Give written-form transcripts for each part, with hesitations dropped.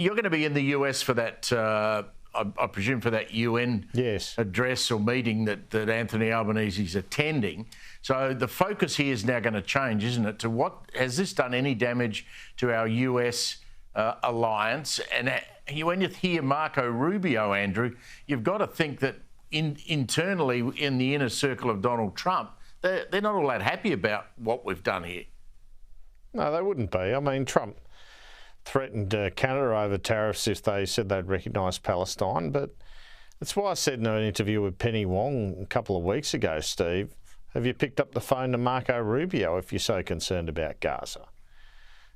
You're going to be in the US for that, I presume, for that UN address or meeting that Anthony Albanese is attending. So the focus here is now going to change, isn't it? To what has this done any damage to our US alliance? And when you hear Marco Rubio, Andrew, you've got to think that internally in the inner circle of Donald Trump, they're not all that happy about what we've done here. No, they wouldn't be. I mean, Trump threatened Canada over tariffs if they said they'd recognise Palestine. But that's why I said in an interview with Penny Wong a couple of weeks ago, Steve, have you picked up the phone to Marco Rubio if you're so concerned about Gaza?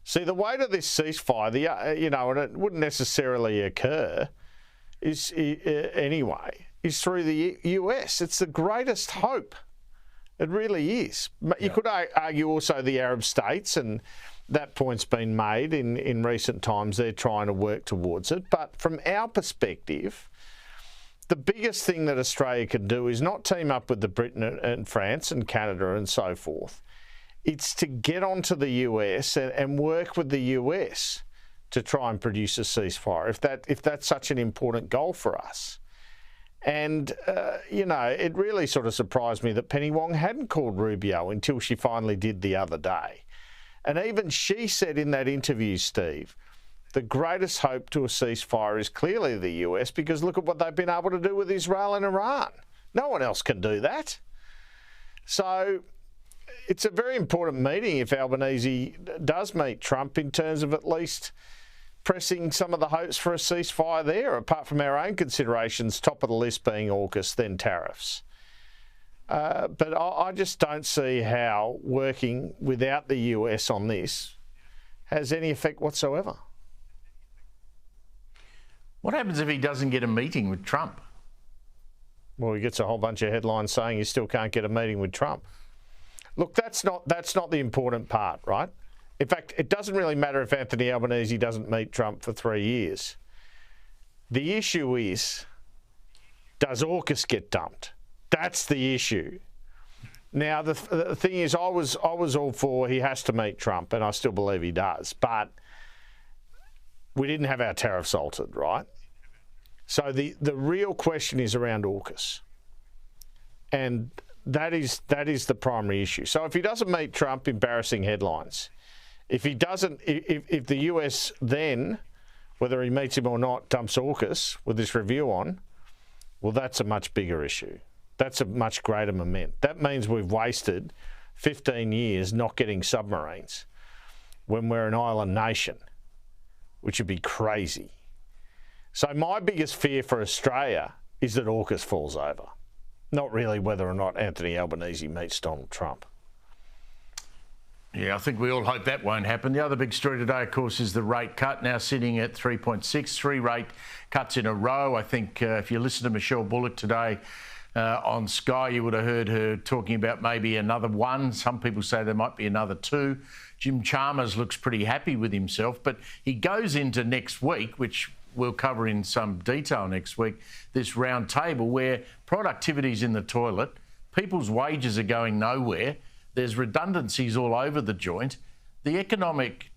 See, the way to this ceasefire, and it wouldn't necessarily occur, is through the US. It's the greatest hope. It really is. You could argue also the Arab states, and that point's been made in recent times. They're trying to work towards it. But from our perspective, the biggest thing that Australia can do is not team up with the Britain and France and Canada and so forth. It's to get onto the US and work with the US to try and produce a ceasefire, if that's such an important goal for us. And, it really sort of surprised me that Penny Wong hadn't called Rubio until she finally did the other day. And even she said in that interview, Steve, the greatest hope to a ceasefire is clearly the US, because look at what they've been able to do with Israel and Iran. No one else can do that. So it's a very important meeting if Albanese does meet Trump, in terms of at least pressing some of the hopes for a ceasefire there, apart from our own considerations, top of the list being AUKUS, then tariffs. But I just don't see how working without the US on this has any effect whatsoever. What happens if he doesn't get a meeting with Trump? Well, he gets a whole bunch of headlines saying he still can't get a meeting with Trump. Look, that's not the important part, right? In fact, it doesn't really matter if Anthony Albanese doesn't meet Trump for 3 years. The issue is, does AUKUS get dumped? That's the issue. Now, the thing is, I was all for he has to meet Trump, and I still believe he does. But we didn't have our tariffs altered, right? So the real question is around AUKUS. And that is the primary issue. So if he doesn't meet Trump, embarrassing headlines. If he doesn't, if the US then, whether he meets him or not, dumps AUKUS with this review on, well, that's a much bigger issue. That's a much greater moment. That means we've wasted 15 years not getting submarines when we're an island nation, which would be crazy. So my biggest fear for Australia is that AUKUS falls over, not really whether or not Anthony Albanese meets Donald Trump. Yeah, I think we all hope that won't happen. The other big story today, of course, is the rate cut, now sitting at 3.6, 3 rate cuts in a row. I think if you listen to Michelle Bullock today on Sky, you would have heard her talking about maybe another 1. Some people say there might be another 2. Jim Chalmers looks pretty happy with himself, but he goes into next week, which we'll cover in some detail next week, this round table where productivity's in the toilet, people's wages are going nowhere, there's redundancies all over the joint. The economic,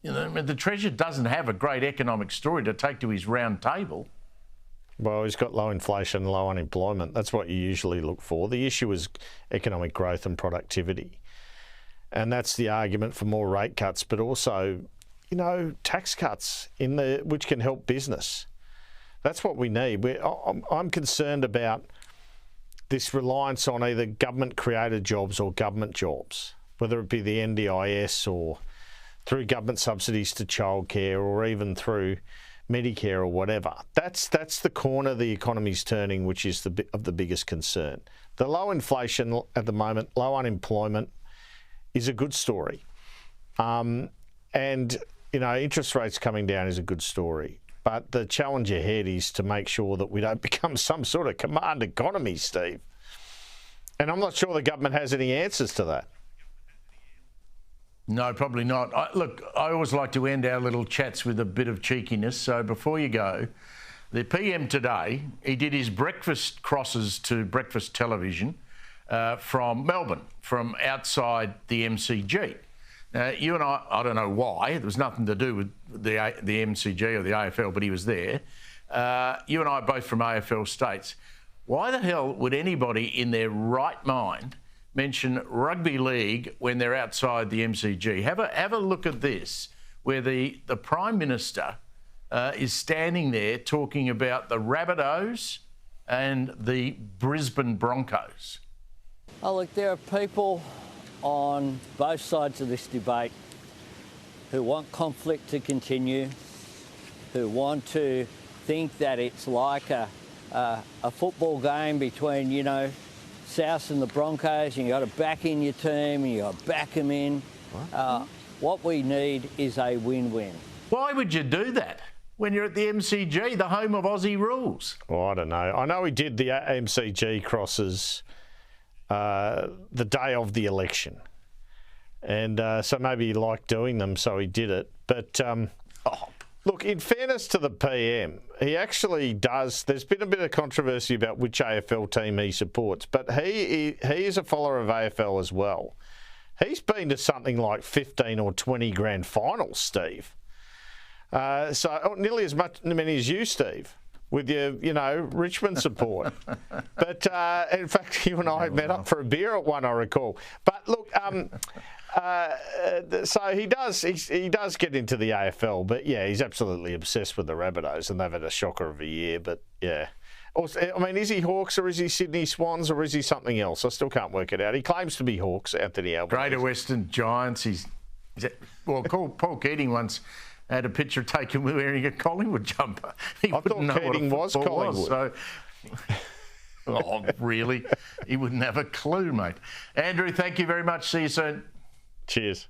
the Treasurer doesn't have a great economic story to take to his round table. Well, he's got low inflation, low unemployment. That's what you usually look for. The issue is economic growth and productivity. And that's the argument for more rate cuts, but also, tax cuts which can help business. That's what we need. I'm concerned about this reliance on either government-created jobs or government jobs, whether it be the NDIS or through government subsidies to childcare or even through Medicare or whatever. That's the corner the economy's turning, which is of the biggest concern. The low inflation at the moment, low unemployment, is a good story. Interest rates coming down is a good story. But the challenge ahead is to make sure that we don't become some sort of command economy, Steve. And I'm not sure the government has any answers to that. No, probably not. I always like to end our little chats with a bit of cheekiness. So before you go, the PM today, he did his breakfast crosses to breakfast television from Melbourne, from outside the MCG. You and I don't know why, it was nothing to do with the MCG or the AFL, but he was there. You and I are both from AFL states. Why the hell would anybody in their right mind mention rugby league when they're outside the MCG? Have a look at this, where the Prime Minister is standing there talking about the Rabbitohs and the Brisbane Broncos. Oh, look, there are people on both sides of this debate who want conflict to continue, who want to think that it's like a football game between, you know, South and the Broncos, and you got to back in your team and you got to back them in. What we need is a win-win. Why would you do that when you're at the MCG, the home of Aussie rules? Oh, I don't know. I know he did the MCG crosses the day of the election. And so maybe he liked doing them, so he did it. But look, in fairness to the PM, he actually does. There's been a bit of controversy about which AFL team he supports, but he is a follower of AFL as well. He's been to something like 15 or 20 grand finals, Steve. So nearly as many as you, Steve, with your, you know, Richmond support. But in fact, you and I met up for a beer at one, I recall. But look, so he does get into the AFL, but yeah, he's absolutely obsessed with the Rabbitohs, and they've had a shocker of a year. But yeah, also, I mean, is he Hawks or is he Sydney Swans or is he something else? I still can't work it out. He claims to be Hawks, Anthony Albanese. Greater Western Giants. Paul Keating once had a picture taken with wearing a Collingwood jumper. I thought Keating was Collingwood. So, oh, really? He wouldn't have a clue, mate. Andrew, thank you very much. See you soon. Cheers.